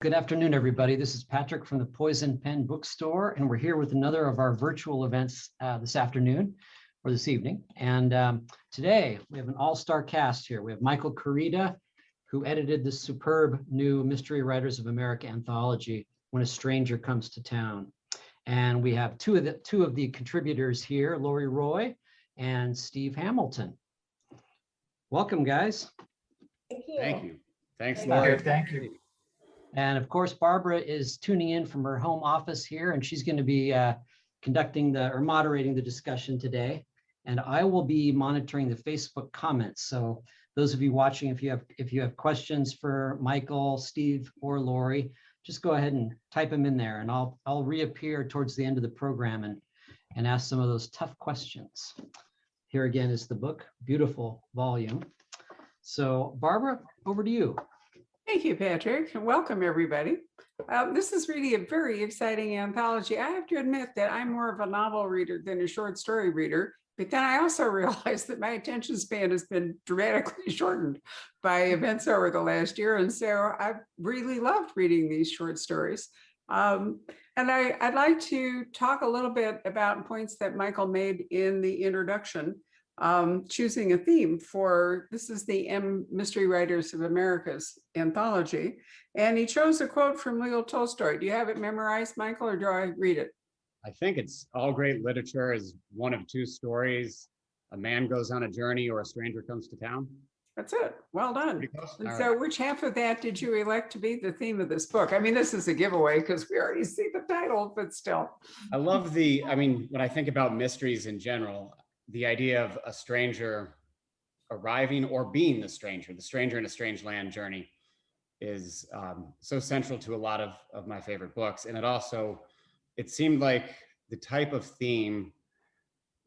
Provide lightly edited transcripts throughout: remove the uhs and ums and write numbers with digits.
Good afternoon, everybody. This is Patrick from the Poison Pen Bookstore, and we're here with another of our virtual events this afternoon or this evening. And today we have an all-star cast here. We have Michael Koryta, who edited this superb new Mystery Writers of America anthology, When a Stranger Comes to Town. And we have two of the contributors here, Lori Roy and Steve Hamilton. Welcome, guys. Thank you. Thank you. Thanks, Lori. Thank you. And of course, Barbara is tuning in from her home office here, and she's going to be moderating the discussion today. And I will be monitoring the Facebook comments. So those of you watching, if you have questions for Michael, Steve, or Lori, just go ahead and type them in there, and I'll reappear towards the end of the program and ask some of those tough questions. Here again is the book, beautiful volume. So Barbara, over to you. Thank you, Patrick, and welcome everybody. This is really a very exciting anthology. I have to admit that I'm more of a novel reader than a short story reader, but then I also realized that my attention span has been dramatically shortened by events over the last year, and so I've really loved reading these short stories. And I'd like to talk a little bit about points that Michael made in the introduction. Choosing a theme for, this is the Mystery Writers of America's anthology. And he chose a quote from Leo Tolstoy. Do you have it memorized, Michael, or do I read it? I think it's all great literature is one of two stories. A man goes on a journey or a stranger comes to town. That's it. Well done. And All so right. which half of that did you elect to be the theme of this book? I mean, this is a giveaway because we already see the title, but still. I love when I think about mysteries in general, the idea of a stranger arriving or being the stranger in a strange land journey is so central to a lot of my favorite books. And it seemed like the type of theme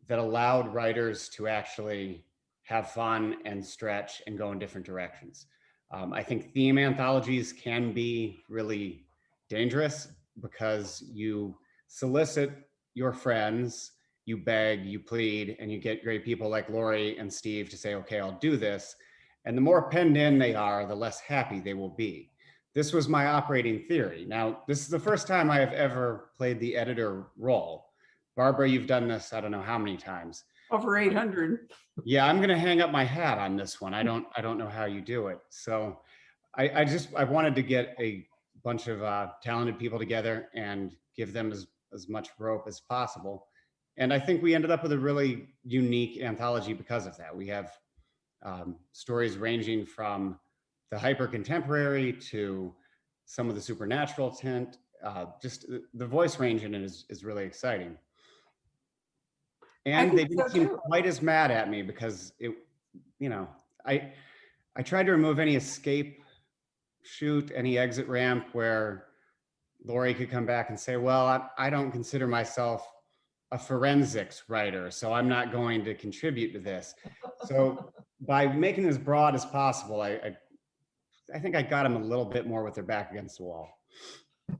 that allowed writers to actually have fun and stretch and go in different directions. I think theme anthologies can be really dangerous because you solicit your friends, you beg, you plead, and you get great people like Lori and Steve to say, okay, I'll do this. And the more penned in they are, the less happy they will be. This was my operating theory. Now, this is the first time I have ever played the editor role. Barbara, you've done this, I don't know how many times. Over 800. Yeah, I'm gonna hang up my hat on this one. I don't know how you do it. So I wanted to get a bunch of talented people together and give them as much rope as possible. And I think we ended up with a really unique anthology because of that. We have stories ranging from the hyper contemporary to some of the supernatural tint. Just the voice range in it is really exciting. And they didn't seem quite as mad at me because I tried to remove any escape chute, any exit ramp where Lori could come back and say, well, I don't consider myself a forensics writer, so I'm not going to contribute to this. So by making it as broad as possible, I think I got them a little bit more with their back against the wall.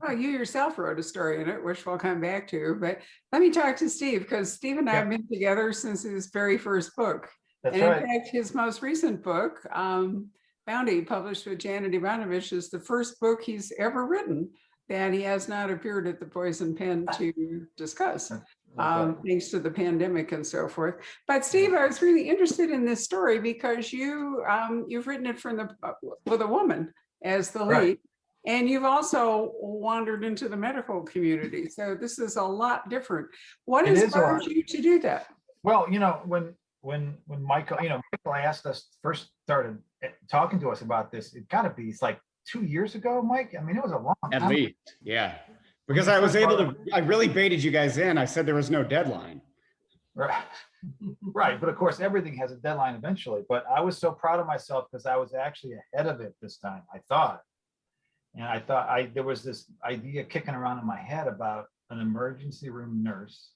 Well, you yourself wrote a story in it, which we'll come back to, but let me talk to Steve, because Steve and I have been together since his very first book. That's and right. In fact, his most recent book, Bounty, published with Janet Ivanovich, is the first book he's ever written that he has not appeared at the Poison Pen to discuss. Thanks to the pandemic and so forth. But Steve, I was really interested in this story because you've written it with a woman as the lead, right. And you've also wandered into the medical community. So this is a lot different. What inspired you to do that? Well, when Michael, Michael asked us first started talking to us about this, it's like 2 years ago, Mike. I mean, it was a long time. At least, yeah. Because I really baited you guys in. I said there was no deadline. Right. Right. But of course, everything has a deadline eventually. But I was so proud of myself because I was actually ahead of it this time, I thought. And I thought there was this idea kicking around in my head about an emergency room nurse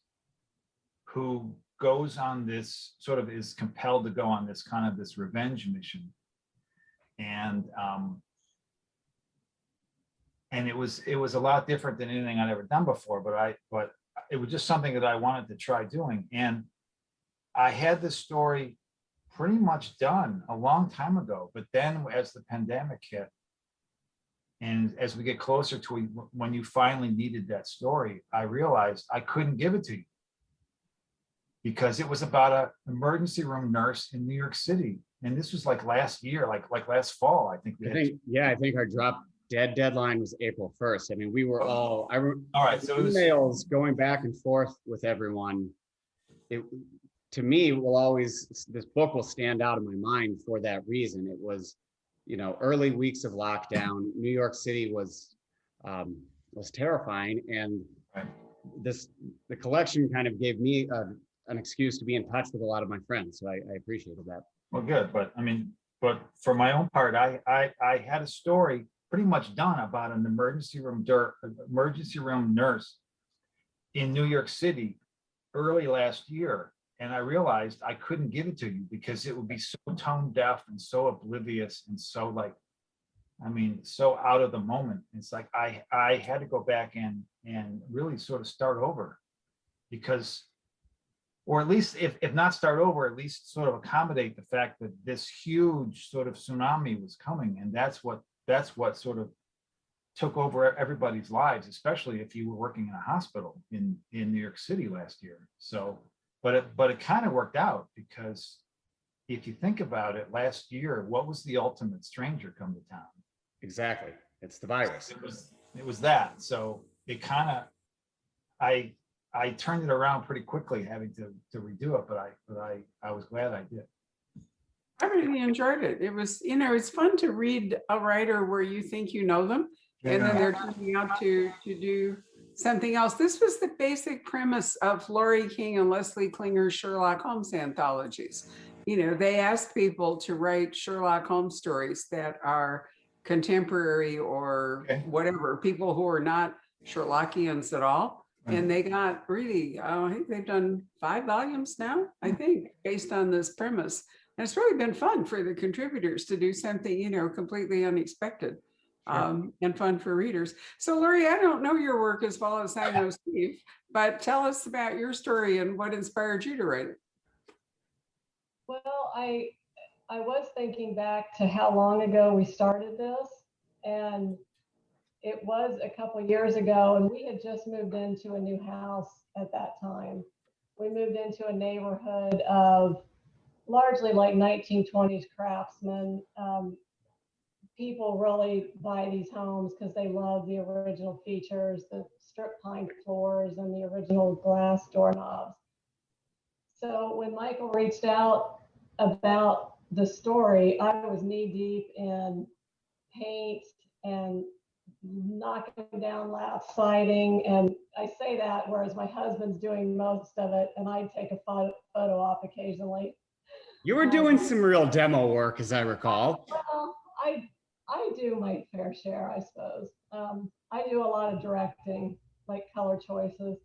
who goes on this, sort of is compelled to go on this kind of this revenge mission. And it was a lot different than anything I'd ever done before, but it was just something that I wanted to try doing. And I had this story pretty much done a long time ago, but then as the pandemic hit, And as we get closer to when you finally needed that story, I realized I couldn't give it to you because it was about an emergency room nurse in New York City. And this was like last year, like last fall, I think. I think our drop dead deadline was April 1st. I mean, we were all right. So emails going back and forth with everyone. It, to me, this book will stand out in my mind for that reason. It was, early weeks of lockdown. New York City was terrifying. And right. The collection kind of gave me an excuse to be in touch with a lot of my friends. So I appreciated that. Well, good. But for my own part, I had a story pretty much done about an emergency room nurse in New York City early last year. And I realized I couldn't give it to you because it would be so tone deaf and so oblivious and so so out of the moment. It's like I had to go back and really sort of start over because, or at least if not start over, at least sort of accommodate the fact that this huge sort of tsunami was coming. And that's what sort of took over everybody's lives, especially if you were working in a hospital in New York City last year. So, but it kind of worked out because if you think about it, last year, what was the ultimate stranger come to town? Exactly. It's the virus. It was that. So it kind of, I turned it around pretty quickly having to redo it, but I was glad I did. I really enjoyed it. It was, it's fun to read a writer where you think you know them, and then they're turning out to do something else. This was the basic premise of Laurie King and Leslie Klinger's Sherlock Holmes anthologies. They ask people to write Sherlock Holmes stories that are contemporary or whatever, people who are not Sherlockians at all. And they got really, I think they've done 5 volumes now, I think, based on this premise. And it's really been fun for the contributors to do something, completely unexpected and fun for readers. So Laurie, I don't know your work as well as I know Steve, but tell us about your story and what inspired you to write it. Well, I was thinking back to how long ago we started this, and it was a couple of years ago, and we had just moved into a new house at that time. We moved into a neighborhood of largely like 1920s craftsmen. People really buy these homes because they love the original features, the strip pine floors and the original glass doorknobs. So when Michael reached out about the story, I was knee deep in paint and knocking down lap siding, and I say that whereas my husband's doing most of it, and I take a photo op occasionally. You were doing some real demo work, as I recall. Well, I do my fair share, I suppose. I do a lot of directing, like color choices,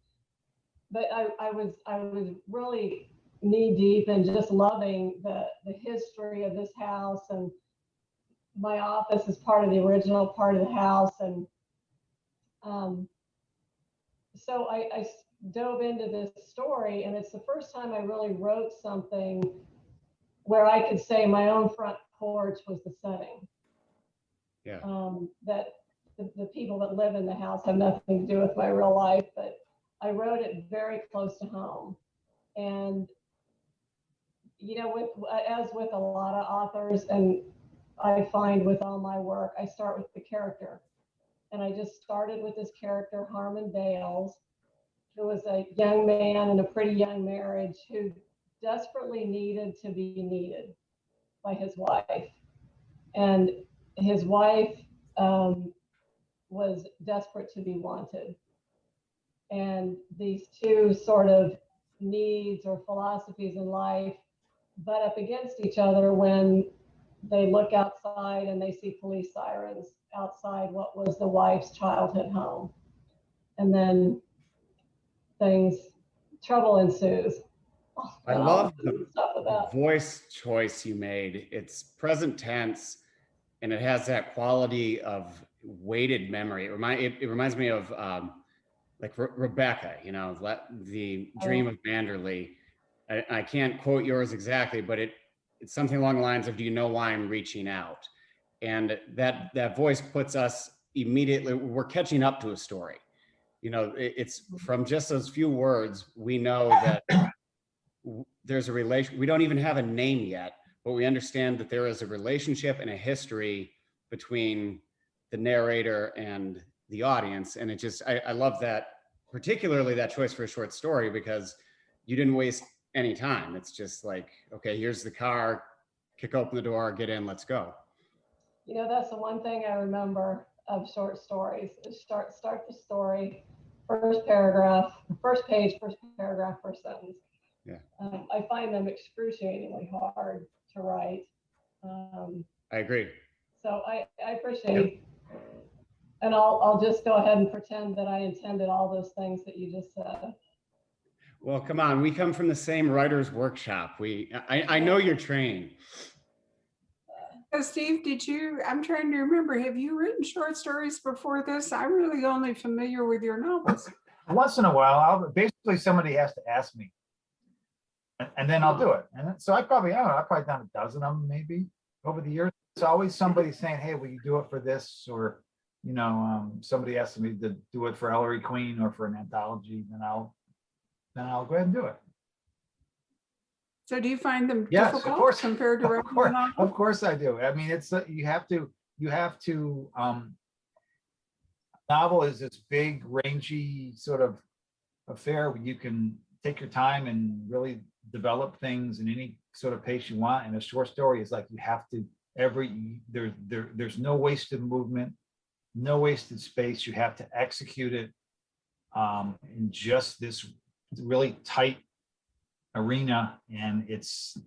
but I was really knee deep in just loving the history of this house, and my office is part of the original part of the house. And so I dove into this story, and it's the first time I really wrote something where I could say my own front porch was the setting. Yeah. That the people that live in the house have nothing to do with my real life, but I wrote it very close to home. And, as with a lot of authors, and I find with all my work, I start with the character. And I just started with this character, Harmon Bales, who was a young man in a pretty young marriage who desperately needed to be needed by his wife. And his wife was desperate to be wanted. And these two sort of needs or philosophies in life butt up against each other when they look outside and they see police sirens outside what was the wife's childhood home. And then trouble ensues. I love the voice choice you made. It's present tense, and it has that quality of weighted memory. It reminds me of like Rebecca, the Dream of Manderley. I can't quote yours exactly, but it's something along the lines of, do you know why I'm reaching out? And that voice puts us immediately, we're catching up to a story. You know, it's from just those few words, we know that there's a relation. We don't even have a name yet, but we understand that there is a relationship and a history between the narrator and the audience. And it just, I love that, particularly that choice for a short story, because you didn't waste any time. It's just like, okay, here's the car, kick open the door, get in, let's go. You know, that's the one thing I remember of short stories is start the story, first paragraph, first page, first paragraph, first sentence. Yeah. I find them excruciatingly hard to write. I agree. So I appreciate, and I'll just go ahead and pretend that I intended all those things that you just said. Well, come on, we come from the same writer's workshop. I know your training. Steve, I'm trying to remember, have you written short stories before this? I'm really only familiar with your novels. Once in a while, basically somebody has to ask me, and then I'll do it. And so I've probably done a dozen of them maybe over the years. It's always somebody saying, hey, will you do it for this? Or, you know, somebody asks me to do it for Ellery Queen or for an anthology, then I'll go ahead and do it. So do you find them Yes, difficult of course, compared to writing a novel? Of course I do. I mean, it's you have to novel is this big rangy sort of affair where you can take your time and really develop things in any sort of pace you want. And a short story is like you have to there's no wasted movement, no wasted space. You have to execute it in just this really tight arena, and it's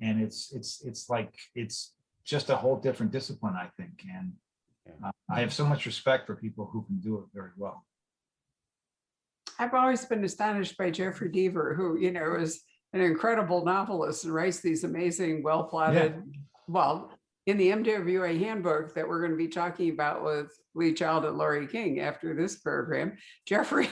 like it's just a whole different discipline, I think. And I have so much respect for people who can do it very well. I've always been astonished by Jeffrey Deaver, who, you know, is an incredible novelist and writes these amazing, well-plotted, well, in the MWA handbook that we're going to be talking about with Lee Child and Laurie King after this program, Jeffrey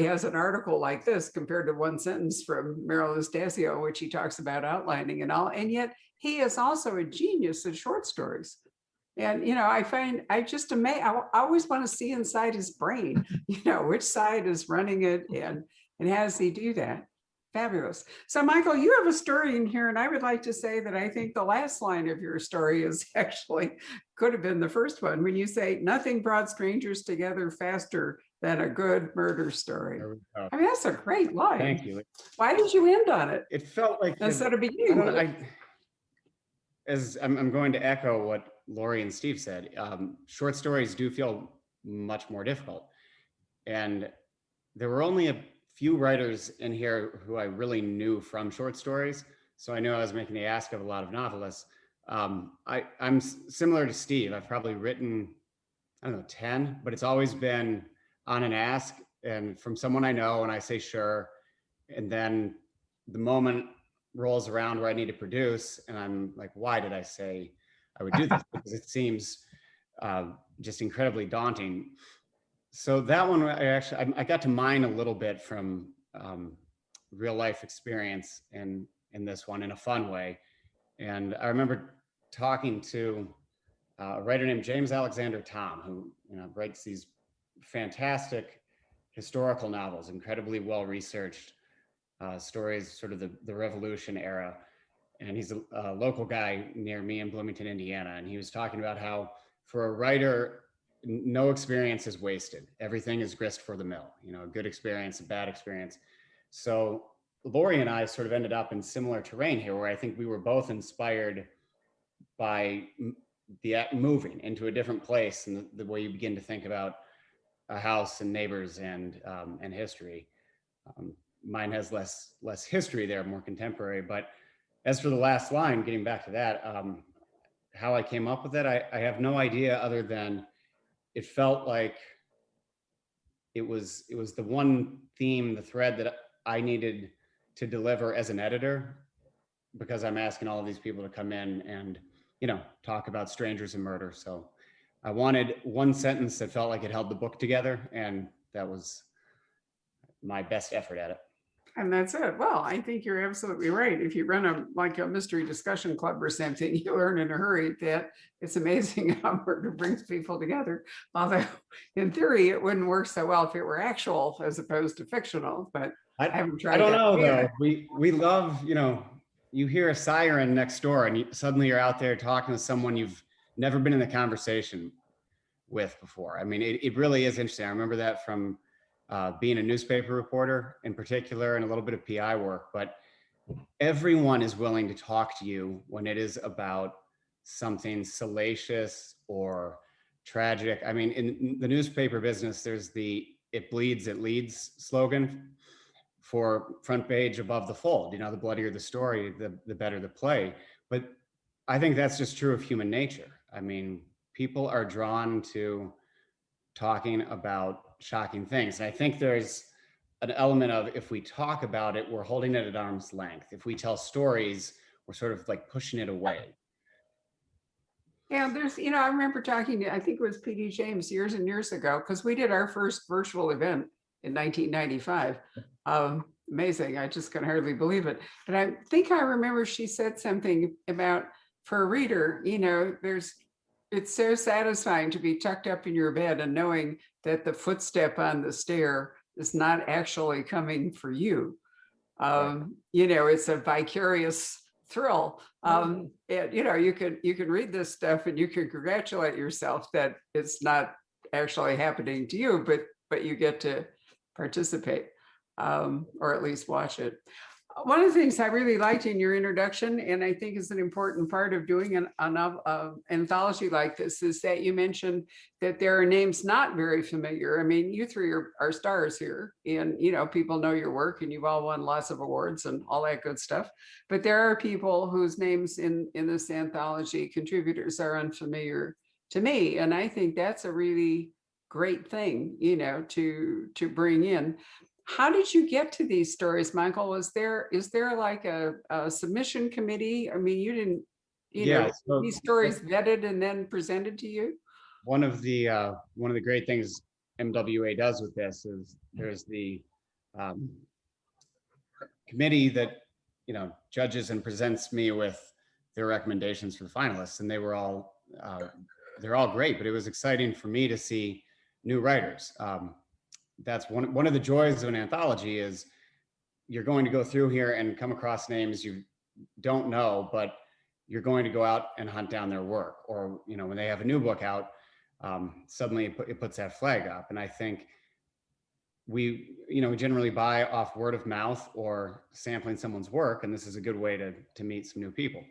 has an article like this compared to one sentence from Merrill Estasio, which he talks about outlining and all, and yet he is also a genius at short stories. And, you know, I just amazed. I always want to see inside his brain, you know, which side is running it and how does he do that? Fabulous. So, Michael, you have a story in here, and I would like to say that I think the last line of your story is actually could have been the first one when you say nothing brought strangers together faster than a good murder story. I mean, that's a great line. Thank you. Why did you end on it? It felt like instead of beginning with it? As I'm going to echo what Laurie and Steve said, short stories do feel much more difficult. And there were only a few writers in here who I really knew from short stories. So I knew I was making the ask of a lot of novelists. I'm similar to Steve. I've probably written, I don't know, 10, but it's always been on an ask and from someone I know, and I say sure. And then the moment rolls around where I need to produce, and I'm like, why did I say I would do this? Because it seems just incredibly daunting. So that one, I got to mine a little bit from real life experience in this one in a fun way. And I remember talking to a writer named James Alexander Tom, who writes these fantastic historical novels, incredibly well-researched stories, sort of the Revolution era. And he's a local guy near me in Bloomington, Indiana. And he was talking about how for a writer, no experience is wasted. Everything is grist for the mill, a good experience, a bad experience. So Laurie and I sort of ended up in similar terrain here, where I think we were both inspired by the moving into a different place and the way you begin to think about a house and neighbors and history. Mine has less history there, more contemporary. But as for the last line, getting back to that, how I came up with it, I have no idea other than it felt like it was the one theme, the thread that I needed to deliver as an editor, because I'm asking all of these people to come in and, talk about strangers and murder. So I wanted one sentence that felt like it held the book together, and that was my best effort at it. And that's it. Well, I think you're absolutely right. If you run a mystery discussion club or something, you learn in a hurry that it's amazing how murder brings people together. Although in theory, it wouldn't work so well if it were actual as opposed to fictional, but I haven't tried I don't that know either. though. We love, you hear a siren next door and suddenly you're out there talking to someone you've never been in a conversation with before. I mean, it really is interesting. I remember that from being a newspaper reporter in particular and a little bit of PI work, but everyone is willing to talk to you when it is about something salacious or tragic. I mean, in the newspaper business, there's the "it bleeds, it leads" slogan for front page above the fold. The bloodier the story, the better the play. But I think that's just true of human nature. I mean, people are drawn to talking about shocking things. And I think there's an element of, if we talk about it, we're holding it at arm's length. If we tell stories, we're sort of like pushing it away. Yeah, I remember talking to, I think it was PD James years and years ago, because we did our first virtual event in 1995. Amazing. I just can hardly believe it. But I think I remember she said something about, for a reader, it's so satisfying to be tucked up in your bed and knowing that the footstep on the stair is not actually coming for you. It's a vicarious thrill. You can read this stuff and you can congratulate yourself that it's not actually happening to you, but you get to participate, or at least watch it. One of the things I really liked in your introduction, and I think is an important part of doing an anthology like this, is that you mentioned that there are names not very familiar. I mean, you three are stars here, and people know your work, and you've all won lots of awards and all that good stuff. But there are people whose names in this anthology, contributors, are unfamiliar to me, and I think that's a really great thing, to bring in. How did you get to these stories, Michael? Is there like a submission committee? I mean, you didn't, So these stories vetted and then presented to you? One of the great things MWA does with this is there's the committee that judges and presents me with their recommendations for the finalists, and they're all great. But it was exciting for me to see new writers. That's one of the joys of an anthology, is you're going to go through here and come across names you don't know, but you're going to go out and hunt down their work. Or when they have a new book out, suddenly it puts that flag up. And I think we generally buy off word of mouth or sampling someone's work, and this is a good way to meet some new people.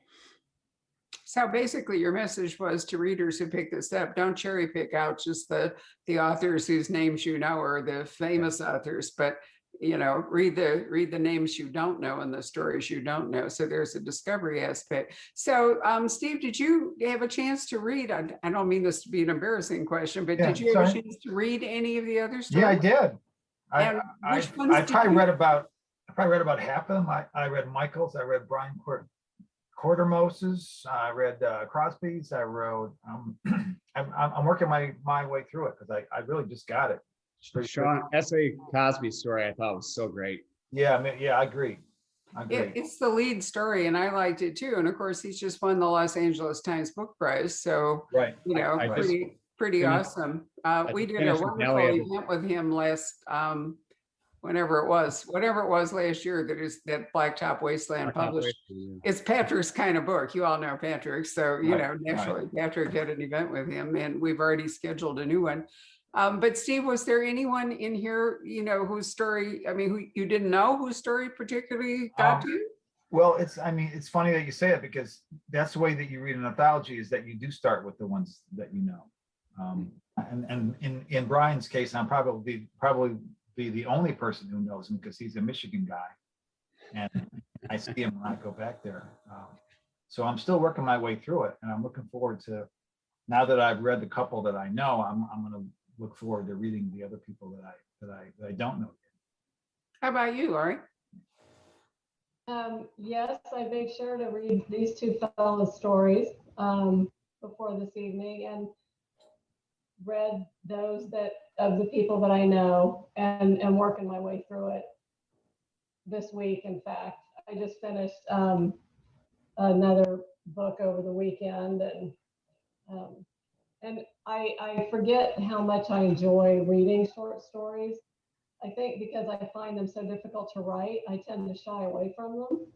So basically your message was to readers who pick this up, don't cherry pick out just the authors whose names or the famous authors, but read the names you don't know and the stories you don't know. So there's a discovery aspect. So Steve, did you have a chance to read? I don't mean this to be an embarrassing question, but did you have a chance to read any of the other stories? Yeah, I did. I probably read about half of them. I read Michael's, I read Brian Koryta's, I read Crosby's, I wrote, I'm working my way through it because I really just got it. Sean, S.A. Cosby's story I thought was so great. Yeah, I agree. It's the lead story, and I liked it too. And of course, he's just won the Los Angeles Times Book Prize, so right. Pretty awesome. We did a wonderful event with him last, whatever it was last year, that Blacktop Wasteland published. It's Patrick's kind of book. You all know Patrick, so naturally Patrick had an event with him, and we've already scheduled a new one. But Steve, was there anyone in here, whose story, who you didn't know, whose story particularly got to you? Well, it's funny that you say it, because that's the way that you read an anthology, is that you do start with the ones that you know. And in Brian's case, I'm probably the only person who knows him, because he's a Michigan guy, and I see him when I go back there. So I'm still working my way through it, and I'm looking forward to, now that I've read the couple that I know, I'm going to look forward to reading the other people that I don't know yet. How about you, Laurie? Yes, I made sure to read these two fellows' stories before this evening, and read those of the people that I know, and working my way through it. this week, in fact. I just finished another book over the weekend, and I forget how much I enjoy reading short stories. I think because I find them so difficult to write, I tend to shy away from them.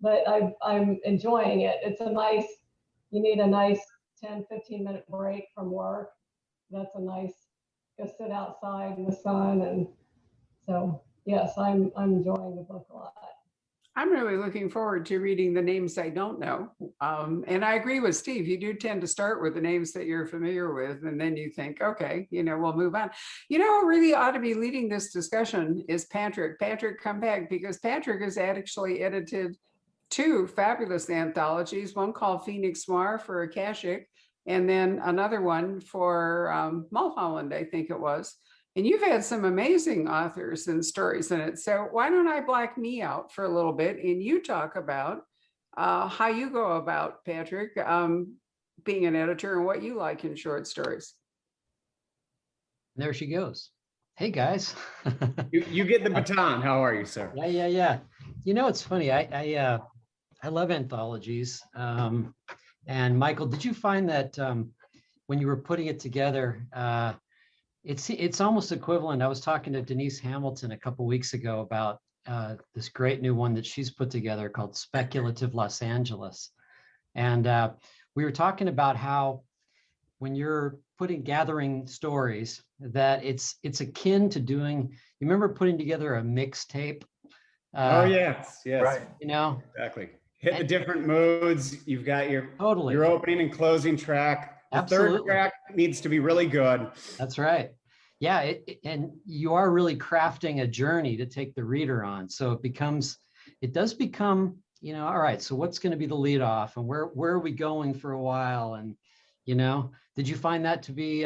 But I'm enjoying it. It's a nice, you need a nice 10, 15-minute break from work. That's a nice, go sit outside in the sun. And so, yes, I'm enjoying the book a lot. I'm really looking forward to reading the names I don't know. And I agree with Steve. You do tend to start with the names that you're familiar with, and then you think, okay, we'll move on. Who really ought to be leading this discussion is Patrick. Patrick, come back, because Patrick has actually edited 2 fabulous anthologies, one called Phoenix Noir for Akashic, and then another one for Mulholland, I think it was. And you've had some amazing authors and stories in it. So why don't I black me out for a little bit and you talk about how you go about, Patrick, being an editor and what you like in short stories. There she goes. Hey, guys. You get the baton. How are you, sir? Yeah. It's funny. I love anthologies. And Michael, did you find that when you were putting it together, it's almost equivalent. I was talking to Denise Hamilton a couple weeks ago about this great new one that she's put together called Speculative Los Angeles. And we were talking about how when you're gathering stories, that it's akin to doing, you remember putting together a mixtape? Oh, yes. Right. Exactly. Hit the different moods. You've got your opening and closing track. The Absolutely. third track needs to be really good. That's right. Yeah, and you are really crafting a journey to take the reader on. So it does become, all right, so what's going to be the lead off, and where are we going for a while? And, did you find that to be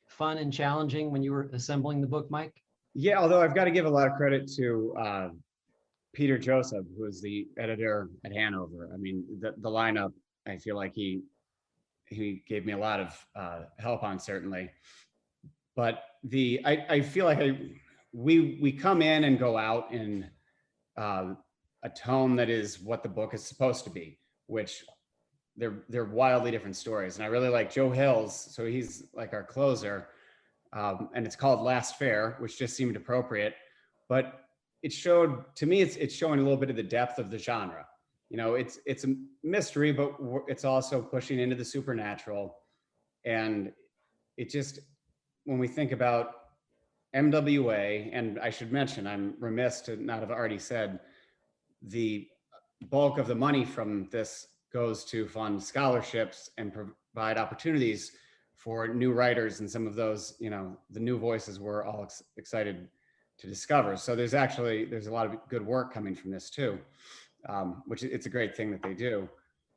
fun and challenging when you were assembling the book, Mike? Yeah, although I've got to give a lot of credit to Peter Joseph, who is the editor at Hanover. I mean, the lineup, I feel like he gave me a lot of help on, certainly. But I feel like we come in and go out in a tone that is what the book is supposed to be, which they're wildly different stories. And I really like Joe Hills, so he's like our closer, and it's called Last Fair, which just seemed appropriate. But it showed to me, it's showing a little bit of the depth of the genre. It's a mystery, but it's also pushing into the supernatural. And it just, when we think about MWA, and I should mention, I'm remiss to not have already said, the bulk of the money from this goes to fund scholarships and provide opportunities for new writers, and some of those, the new voices we're all excited to discover. So there's a lot of good work coming from this too, which it's a great thing that they do.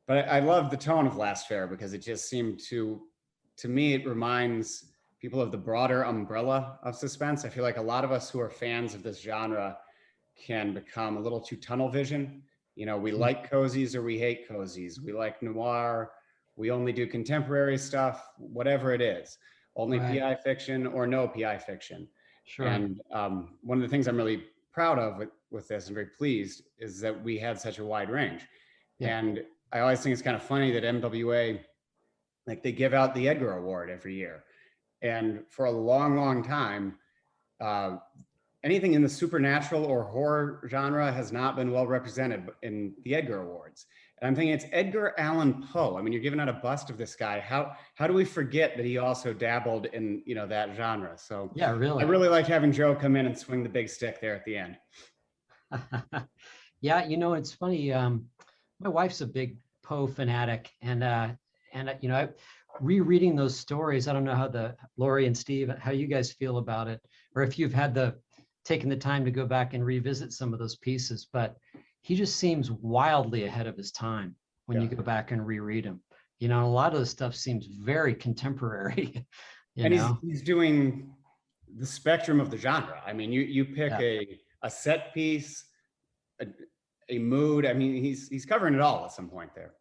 But I love the tone of Last Fair, because it just seemed to me, it reminds people of the broader umbrella of suspense. I feel like a lot of us who are fans of this genre can become a little too tunnel vision. We like cozies or we hate cozies. We like noir. We only do contemporary stuff, whatever it is. Only PI fiction or no PI fiction. Sure. And one of the things I'm really proud of with this, and very pleased, is that we had such a wide range. Yeah. And I always think it's kind of funny that MWA, like, they give out the Edgar Award every year. And for a long, long time, anything in the supernatural or horror genre has not been well represented in the Edgar Awards. And I'm thinking, it's Edgar Allan Poe. I mean, you're giving out a bust of this guy. How do we forget that he also dabbled in, that genre? So yeah, really, I really liked having Joe come in and swing the big stick there at the end. Yeah, it's funny. My wife's a big Poe fanatic, and rereading those stories. I don't know how Lori and Steve, how you guys feel about it, or if you've had taken the time to go back and revisit some of those pieces, but he just seems wildly ahead of his time when you go back and reread him. A lot of the stuff seems very contemporary. He's doing the spectrum of the genre. I mean, you pick a set piece, a mood. I mean, he's covering it all at some point there.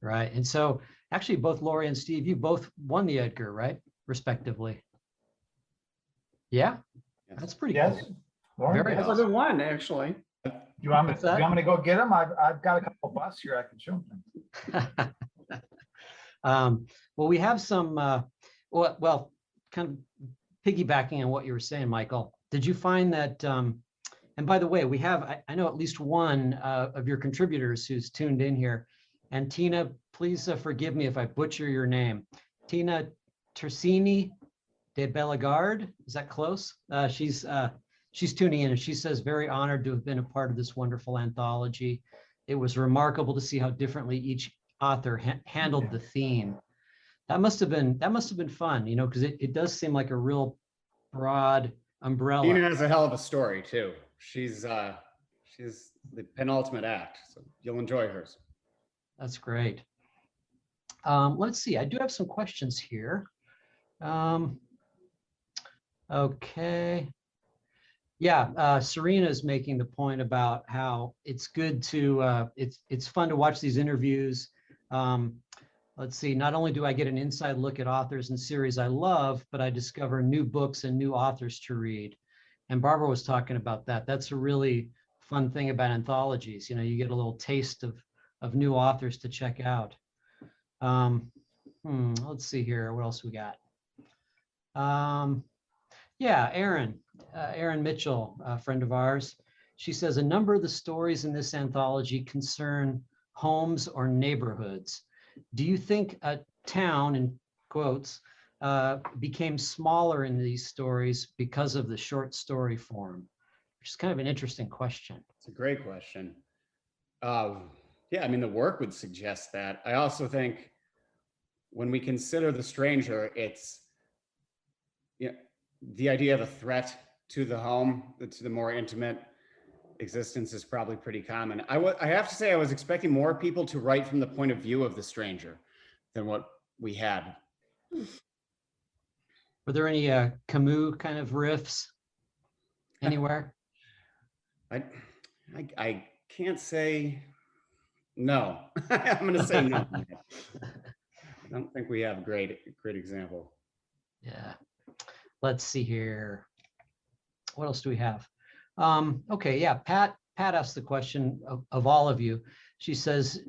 Right. And so actually both Lori and Steve, you both won the Edgar, right? Respectively. Yeah. Yes. That's pretty cool. Lauren, Very yes? More than one, actually. You want me, What's that? you want me to go get them? I've got a couple of busts here I can show them. Well, we have some, well, kind of piggybacking on what you were saying, Michael. Did you find that, and by the way, we have, I know at least one of your contributors who's tuned in here. And Tina, please forgive me if I butcher your name. Tina Tersini de Bellegarde, is that close? She's tuning in and she says, very honored to have been a part of this wonderful anthology. It was remarkable to see how differently each author handled the theme. That must have been fun, you know, because it does seem like a real broad umbrella. Tina has a hell of a story too. She's the penultimate act, so you'll enjoy hers. That's great. Let's see, I do have some questions here. Okay. Yeah, Serena is making the point about how it's good to, it's fun to watch these interviews. Let's see, not only do I get an inside look at authors and series I love, but I discover new books and new authors to read. And Barbara was talking about that. That's a really fun thing about anthologies. You know, you get a little taste of new authors to check out. Let's see here, what else we got? Yeah, Erin Mitchell, a friend of ours. She says a number of the stories in this anthology concern homes or neighborhoods. Do you think a town, in quotes, became smaller in these stories because of the short story form? Which is kind of an interesting question. It's a great question. Yeah, I mean, the work would suggest that. I also think when we consider the stranger, it's, you know, the idea of a threat to the home, to the more intimate existence is probably pretty common. I have to say, I was expecting more people to write from the point of view of the stranger than what we had. Were there any Camus kind of riffs anywhere? I can't say no. I'm going to say no. I don't think we have a great example. Yeah. Let's see here. What else do we have? Okay, yeah, Pat asked the question of all of you. She says,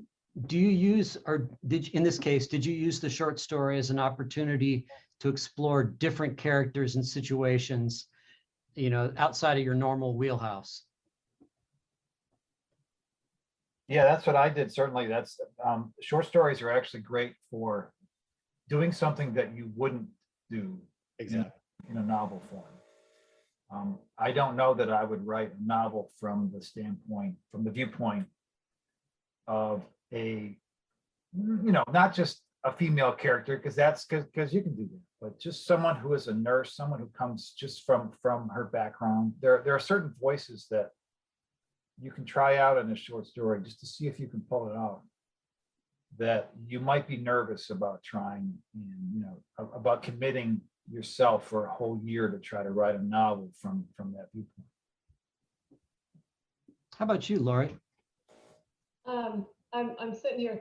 do you use, or in this case, did you use the short story as an opportunity to explore different characters and situations, you know, outside of your normal wheelhouse? Yeah, that's what I did. Certainly, that's short stories are actually great for doing something that you wouldn't do Exactly. in a novel form. I don't know that I would write a novel from the viewpoint of a, you know, not just a female character, because you can do that, but just someone who is a nurse, someone who comes just from her background. There are certain voices that you can try out in a short story just to see if you can pull it out, that you might be nervous about trying, and, you know, about committing yourself for a whole year to try to write a novel from that viewpoint. How about you, Lori? I'm sitting here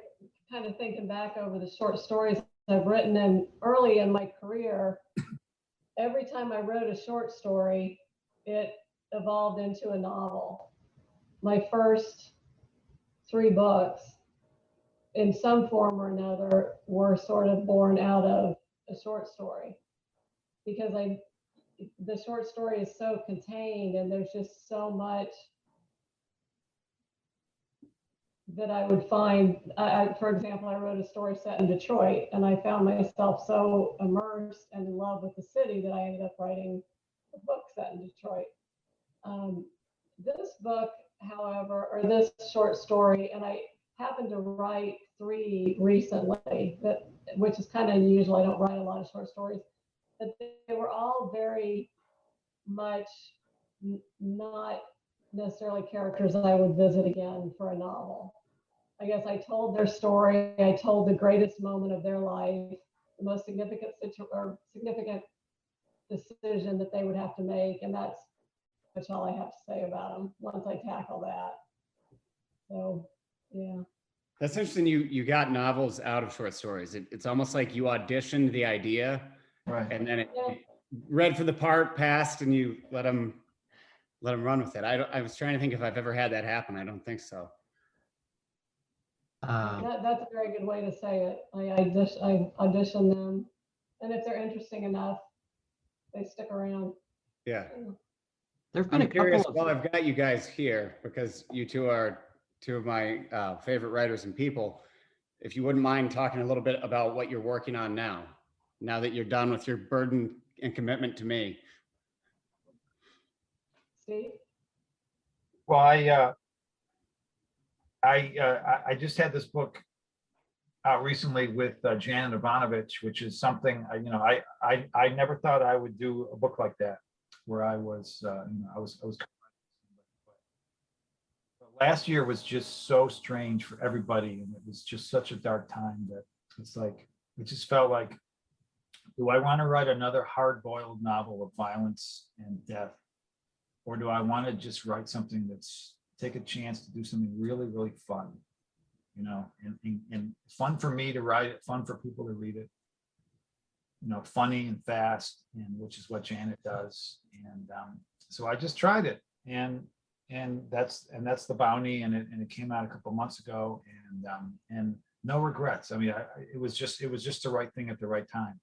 kind of thinking back over the short stories I've written, and early in my career, every time I wrote a short story, it evolved into a novel. My first 3 books, in some form or another, were sort of born out of a short story, because the short story is so contained, and there's just so much that I would find. For example, I wrote a story set in Detroit, and I found myself so immersed and in love with the city that I ended up writing a book set in Detroit. This book, however, or this short story, and I happened to write 3 recently, which is kind of unusual. I don't write a lot of short stories, but they were all very much not necessarily characters that I would visit again for a novel. I guess I told their story. I told the greatest moment of their life, the most significant decision that they would have to make, and that's all I have to say about them once I tackle that. So, yeah. That's interesting. You got novels out of short stories. It's almost like you auditioned the idea, Right. and then it read for the part, passed, and you let them let him run with it. I was trying to think if I've ever had that happen. I don't think so. That's a very good way to say it. I audition them, and if they're interesting enough, they stick around. Yeah. There've been a I'm curious, couple well, of, I've got you guys here because you two are two of my favorite writers and people. If you wouldn't mind talking a little bit about what you're working on now that you're done with your burden and commitment to me. Steve? Well, I just had this book out recently with Janet Ivanovich, which is something I never thought I would do a book like that, where I was but last year was just so strange for everybody, and it was just such a dark time that it's like it just felt like, do I want to write another hard-boiled novel of violence and death, or do I want to just write something that's take a chance to do something really, really fun, and fun for me to write it, fun for people to read it, funny and fast, and which is what Janet does. And so I just tried it, and that's the Bounty, and it came out a couple months ago, and no regrets. I mean, it was just the right thing at the right time.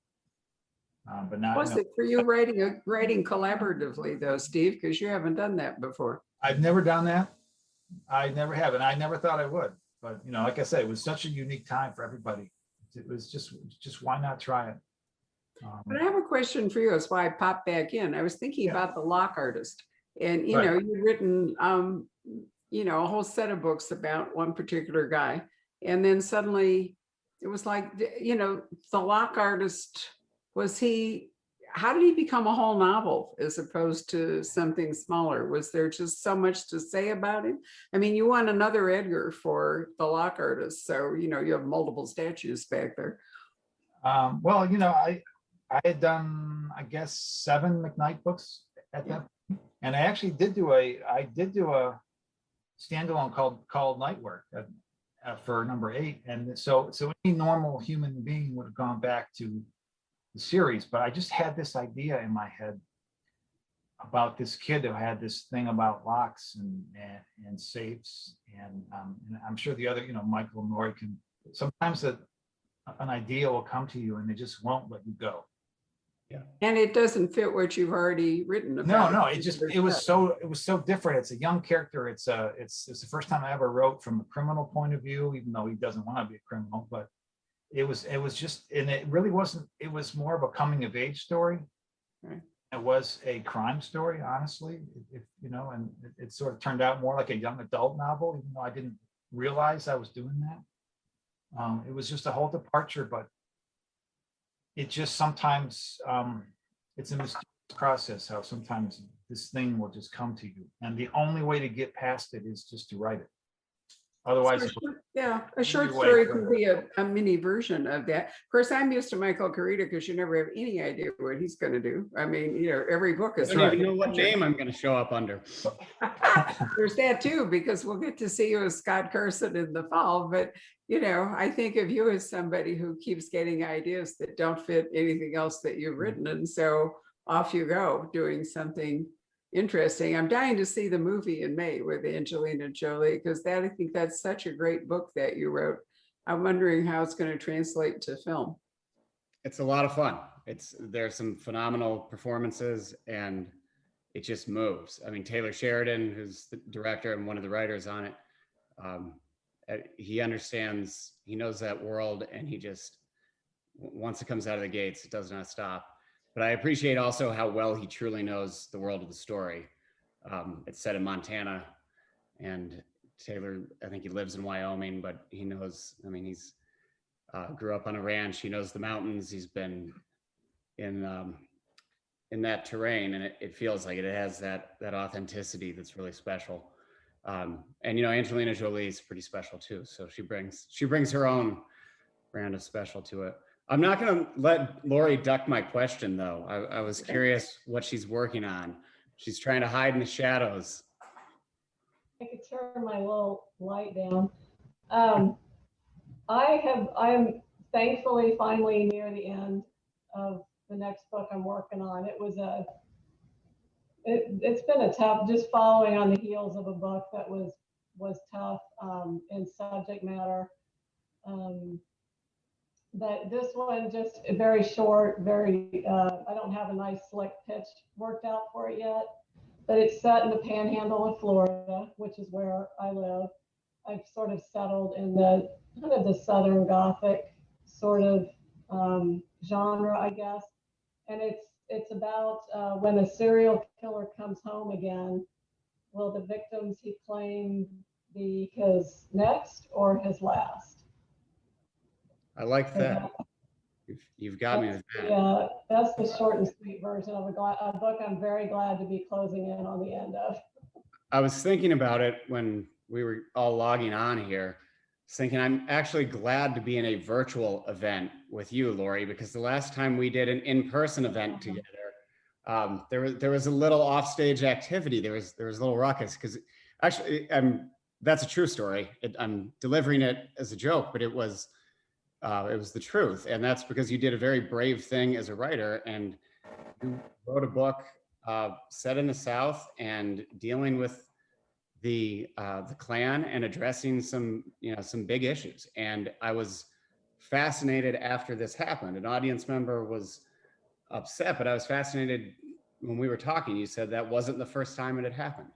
But not. Was it for you writing collaboratively though, Steve? Because you haven't done that before. I've never done that. I never have, and I never thought I would. But like I said, it was such a unique time for everybody. It was just why not try it? But I have a question for you. That's why I popped back in. I was thinking about The Lock Artist, and Right. you'd written a whole set of books about one particular guy, and then suddenly it was like The Lock Artist, how did he become a whole novel as opposed to something smaller? Was there just so much to say about him? I mean, you won another Edgar for The Lock Artist, so you have multiple statues back there. Well, I had done, I guess, 7 McKnight books at that point. And I actually did do a standalone called Night Work for number 8. And so any normal human being would have gone back to the series, but I just had this idea in my head about this kid who had this thing about locks and safes, and I'm sure the other, Michael and Lori can sometimes an idea will come to you and they just won't let you go. Yeah. And it doesn't fit what you've already written about. No, it was so different. It's a young character. It's the first time I ever wrote from a criminal point of view, even though he doesn't want to be a criminal, but it was just, and it really wasn't, it was more of a coming of age story. Right. It was a crime story, honestly, and it sort of turned out more like a young adult novel, even though I didn't realize I was doing that. It was just a whole departure, but it just sometimes, it's a mysterious process how sometimes this thing will just come to you. And the only way to get past it is just to write it. Otherwise, a short story could be a mini version of that. Of course, I'm used to Michael Koryta because you never have any idea what he's going to do. I mean, every book is. I don't even know what name I'm going to show up under. There's that too, because we'll get to see you as Scott Carson in the fall. But I think of you as somebody who keeps getting ideas that don't fit anything else that you've written, and so off you go doing something interesting. I'm dying to see the movie in May with Angelina Jolie, because I think that's such a great book that you wrote. I'm wondering how it's going to translate to film. It's a lot of fun. There's some phenomenal performances, and it just moves. I mean, Taylor Sheridan, who's the director and one of the writers on it, he understands, he knows that world, and he just, once it comes out of the gates, it does not stop. But I appreciate also how well he truly knows the world of the story. It's set in Montana, and Taylor, I think he lives in Wyoming, but he knows, I mean, he's grew up on a ranch. He knows the mountains. He's been in that terrain, and it feels like it has that authenticity that's really special. And Angelina Jolie is pretty special too. So she brings her own brand of special to it. I'm not going to let Lori duck my question, though. I was curious what she's working on. She's trying to hide in the shadows. I could turn my little light down. I am thankfully finally near the end of the next book I'm working on. It it's been a tough, just following on the heels of a book that was tough in subject matter. But this one just very short, very, I don't have a nice slick pitch worked out for it yet, but it's set in the panhandle of Florida, which is where I live. I've sort of settled in the kind of the Southern Gothic sort of genre, I guess. And it's about when a serial killer comes home again, will the victims he claimed be his next or his last? I like that. You've got me with that. Yeah, that's the short and sweet version of a book I'm very glad to be closing in on the end of. I was thinking about it when we were all logging on here, thinking I'm actually glad to be in a virtual event with you, Lori, because the last time we did an in-person event together, there was a little offstage activity. There was a little ruckus because actually, that's a true story. I'm delivering it as a joke, but it was the truth, and that's because you did a very brave thing as a writer, and you wrote a book set in the South and dealing with the Klan and addressing some big issues. And I was fascinated after this happened. An audience member was upset, but I was fascinated when we were talking. You said that wasn't the first time it had happened,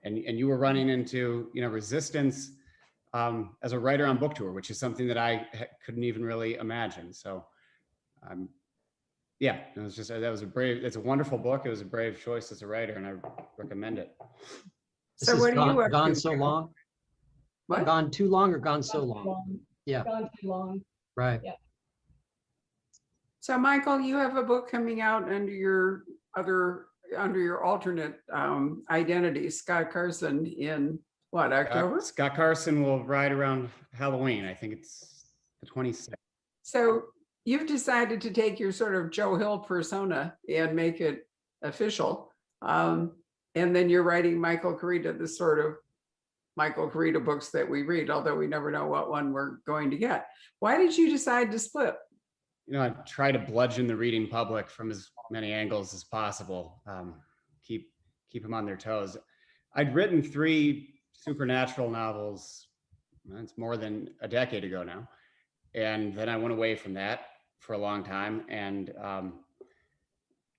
and you were running into resistance as a writer on book tour, which is something that I couldn't even really imagine. So, yeah, it was just it's a wonderful book. It was a brave choice as a writer, and I recommend it. So what are you up gone to? so long? What? Gone too long or gone so Gone too long? long. Yeah, Gone too long. right. Yeah. So Michael, you have a book coming out under your alternate identity, Scott Carson, in what, October? Scott Carson will ride around Halloween. I think it's the 26th. So you've decided to take your sort of Joe Hill persona and make it official. And then you're writing Michael Koryta, the sort of Michael Koryta books that we read, although we never know what one we're going to get. Why did you decide to split? I try to bludgeon the reading public from as many angles as possible. Keep them on their toes. I'd written 3 supernatural novels. It's more than a decade ago now. And then I went away from that for a long time. And,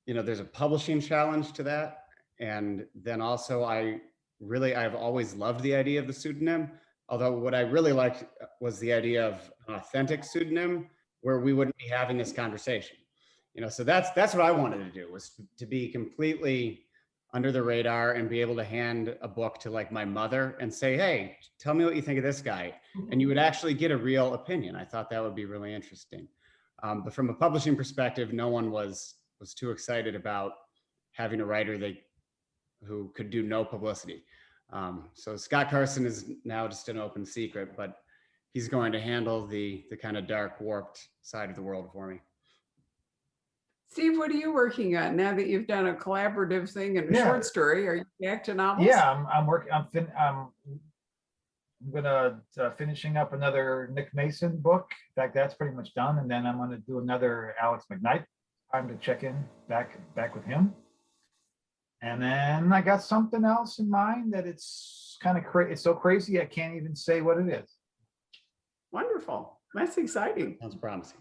there's a publishing challenge to that. And then also I've always loved the idea of the pseudonym. Although what I really liked was the idea of an authentic pseudonym where we wouldn't be having this conversation. So that's what I wanted to do, was to be completely under the radar and be able to hand a book to like my mother and say, hey, tell me what you think of this guy. And you would actually get a real opinion. I thought that would be really interesting. But from a publishing perspective, no one was too excited about having a writer who could do no publicity. So Scott Carson is now just an open secret, but he's going to handle the kind of dark, warped side of the world for me. Steve, what are you working on now that you've done a collaborative thing and a short story? Are you back to novels? Yeah, I'm working. I'm gonna finishing up another Nick Mason book. In fact, that's pretty much done, and then I'm gonna do another Alex McKnight. Time to check in back with him. And then I got something else in mind that it's kind of crazy. It's so crazy I can't even say what it is. Wonderful. That's exciting. Sounds promising.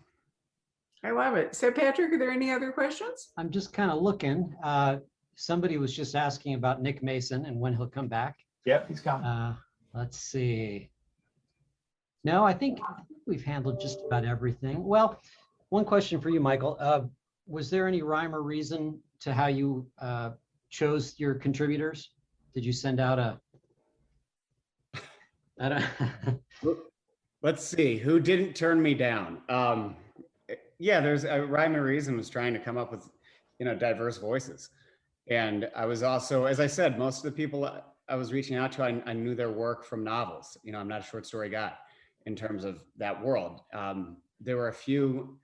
I love it. So Patrick, are there any other questions? I'm just kind of looking. Somebody was just asking about Nick Mason and when he'll come back. Yep, he's coming. Let's see. No, I think we've handled just about everything. Well, one question for you, Michael. Was there any rhyme or reason to how you chose your contributors? Did you send out I don't Let's see, who didn't turn me down? Yeah, there's a rhyme and reason was trying to come up with, diverse voices. And I was also, as I said, most of the people I was reaching out to, I knew their work from novels. I'm not a short story guy in terms of that world. There were a few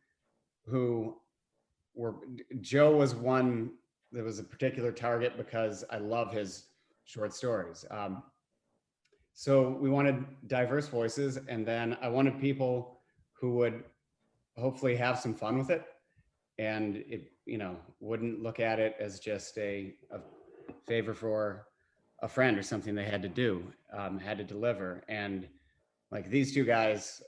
who Joe was one that was a particular target because I love his short stories. So we wanted diverse voices, and then I wanted people who would hopefully have some fun with it, and it wouldn't look at it as just a favor for a friend or something they had to do, had to deliver. And like these two guys,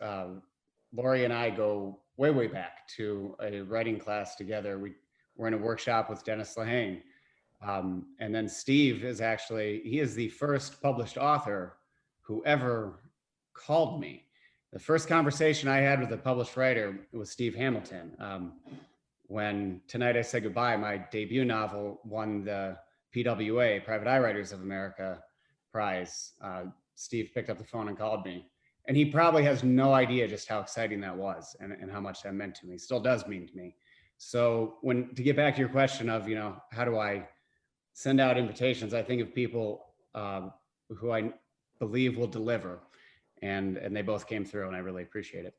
Lori and I go way, way back to a writing class together. We were in a workshop with Dennis Lehane. And then Steve is actually, he is the first published author who ever called me. The first conversation I had with a published writer was Steve Hamilton. When Tonight I Said Goodbye, my debut novel, won the PWA, Private Eye Writers of America prize, Steve picked up the phone and called me. And he probably has no idea just how exciting that was and how much that meant to me. Still does mean to me. So to get back to your question of, how do I send out invitations, I think of people who I believe will deliver. And they both came through, and I really appreciate it.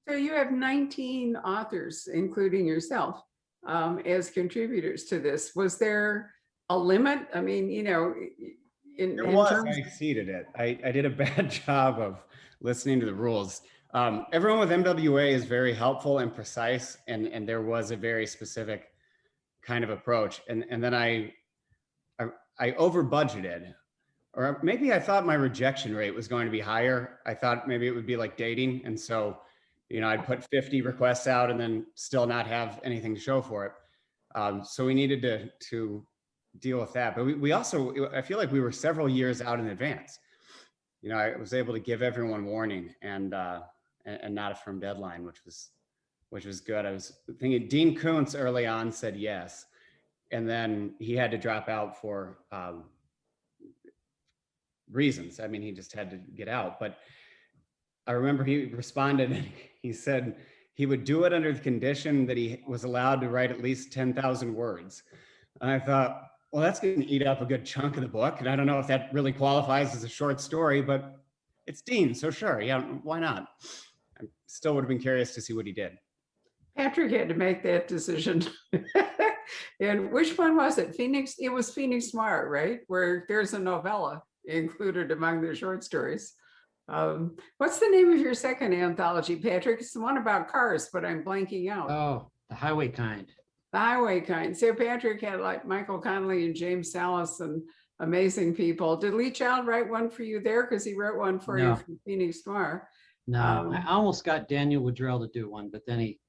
So you have 19 authors, including yourself, as contributors to this. Was there a limit? I mean, in I exceeded it. I did a bad job of listening to the rules. Everyone with MWA is very helpful and precise, and there was a very specific kind of approach. And then I over budgeted, or maybe I thought my rejection rate was going to be higher. I thought maybe it would be like dating. And so, I'd put 50 requests out and then still not have anything to show for it. So we needed to deal with that. But we also, I feel like we were several years out in advance. I was able to give everyone warning and not a firm deadline, which was good. I was thinking Dean Koontz early on said yes. And then he had to drop out for reasons. I mean, he just had to get out. But I remember he responded and he said he would do it under the condition that he was allowed to write at least 10,000 words. And I thought, well, that's going to eat up a good chunk of the book. And I don't know if that really qualifies as a short story, but it's Dean, so sure, yeah, why not? I still would have been curious to see what he did. Patrick had to make that decision. And which one was it? Phoenix? It was Phoenix Noir, right? Where there's a novella included among the short stories. What's the name of your second anthology, Patrick? It's the one about cars, but I'm blanking out. Oh, The Highway Kind. The Highway Kind. So Patrick had like Michael Connelly and James Salas and amazing people. Did Lee Child write one for you there? Because he wrote one for you from Phoenix Noir. No, I almost got Daniel Woodrell to do one, but then he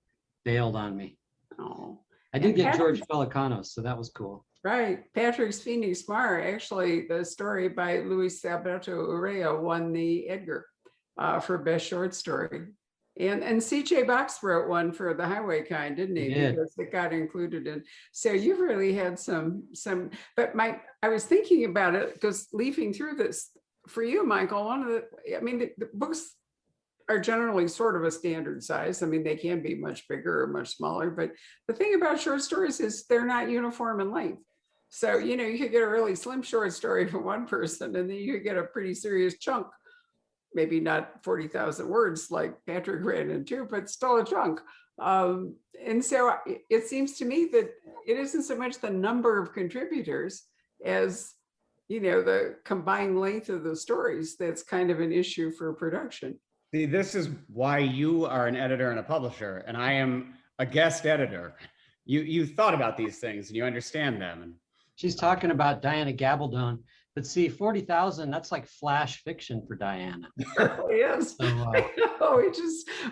bailed on me. Oh, I did get George Pelicanos, so that was cool. right. Patrick's Phoenix Noir, actually, the story by Luis Alberto Urrea won the Edgar for Best Short Story. And C.J. Box wrote one for The Highway Kind, didn't he? Because it got included in. So you've really had some, but I was thinking about it because leafing through this for you, Michael, the books are generally sort of a standard size. I mean, they can be much bigger or much smaller, but the thing about short stories is they're not uniform in length. So, you could get a really slim short story from one person, and then you could get a pretty serious chunk, maybe not 40,000 words like Patrick ran into, but still a chunk. And so it seems to me that it isn't so much the number of contributors as, the combined length of the stories that's kind of an issue for production. See, this is why you are an editor and a publisher, and I am a guest editor. You thought about these things and you understand them. She's talking about Diana Gabaldon, but see, 40,000, that's like flash fiction for Diana. Yes. So,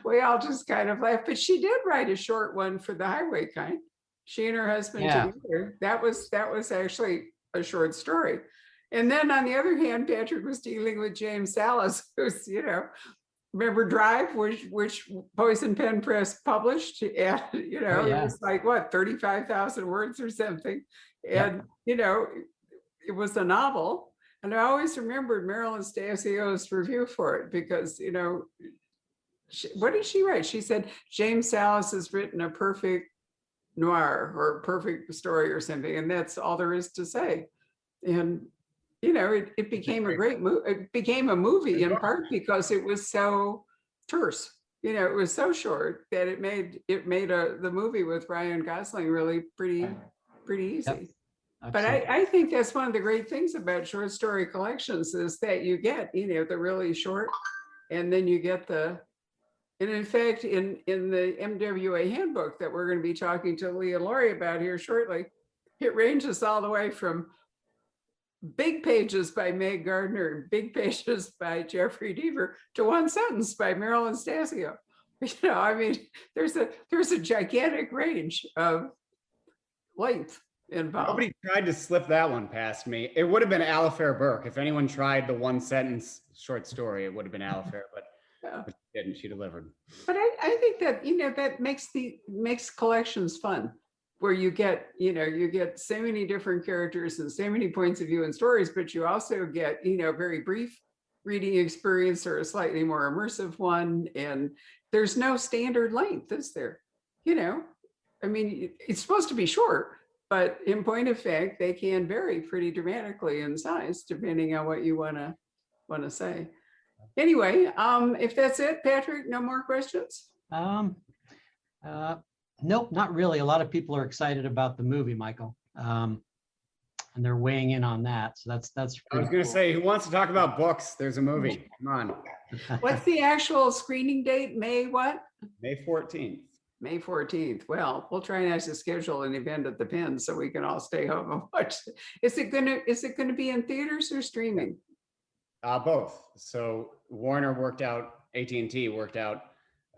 we all just kind of laugh, but she did write a short one for The Highway Kind. She and her husband together. That was actually a short story. And then on the other hand, Patrick was dealing with James Salas, who's, remember Drive, which Poison Pen Press published, and it was like 35,000 words or something, and it was a novel. And I always remembered Marilyn Stasio's review for it because what did she write? She said James Salas has written a perfect noir or perfect story or something, and that's all there is to say. And it became a great movie. It became a movie in part because it was so terse. It was so short that it made the movie with Ryan Gosling really pretty easy. Yep. But I think that's one of the great things about short story collections is that you get the really short, and then you get and in fact in the MWA handbook that we're going to be talking to Lee and Lori about here shortly, it ranges all the way from big pages by Meg Gardner and big pages by Jeffrey Deaver to one sentence by Marilyn Stasio. I mean, there's a gigantic range of length involved. Nobody tried to slip that one past me. It would have been Alifair Burke. If anyone tried the one sentence short story, it would have been Alifair, but she didn't. She delivered. But I think that, that makes collections fun, where you get so many different characters and so many points of view and stories, but you also get, very brief reading experience or a slightly more immersive one. And there's no standard length, is there? I mean, it's supposed to be short, but in point of fact, they can vary pretty dramatically in size, depending on what you want to say. Anyway, if that's it, Patrick, no more questions? Nope, not really. A lot of people are excited about the movie, Michael. And they're weighing in on that. So that's I was pretty going to cool. say, who wants to talk about books? There's a movie. Come on. What's the actual screening date? May what? May 14th. May 14th. Well, we'll try not to schedule an event at the Pen so we can all stay home and watch. Is it gonna be in theaters or streaming? Both. So AT&T worked out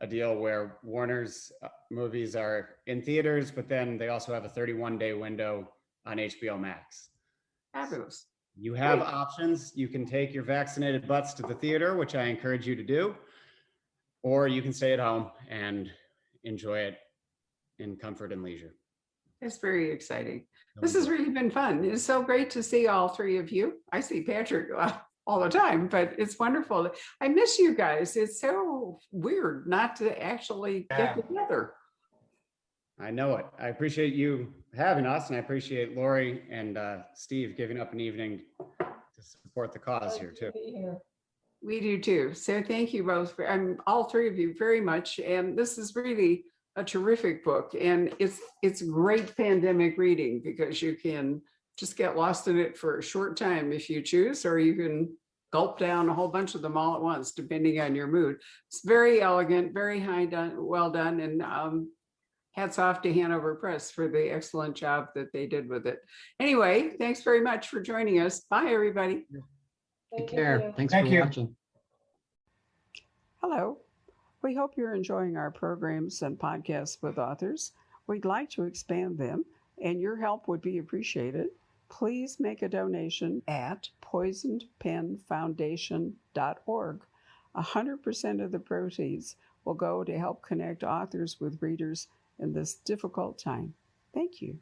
a deal where Warner's movies are in theaters, but then they also have a 31-day window on HBO Max. Fabulous. You have Great. options. You can take your vaccinated butts to the theater, which I encourage you to do, or you can stay at home and enjoy it in comfort and leisure. It's very exciting. This has really been fun. It's so great to see all three of you. I see Patrick all the time, but it's wonderful. I miss you guys. It's so weird not to actually get together. I know it. I appreciate you having us, and I appreciate Lori and Steve giving up an evening to support the cause here too. We do too. So thank you both, all three of you very much. And this is really a terrific book. And it's great pandemic reading because you can just get lost in it for a short time if you choose, or you can gulp down a whole bunch of them all at once, depending on your mood. It's very elegant, very well done. And hats off to Hanover Press for the excellent job that they did with it. Anyway, thanks very much for joining us. Bye, everybody. Take care. Thanks Thank for you. watching. Hello. We hope you're enjoying our programs and podcasts with authors. We'd like to expand them, and your help would be appreciated. Please make a donation at poisonedpenfoundation.org. 100% of the proceeds will go to help connect authors with readers in this difficult time. Thank you.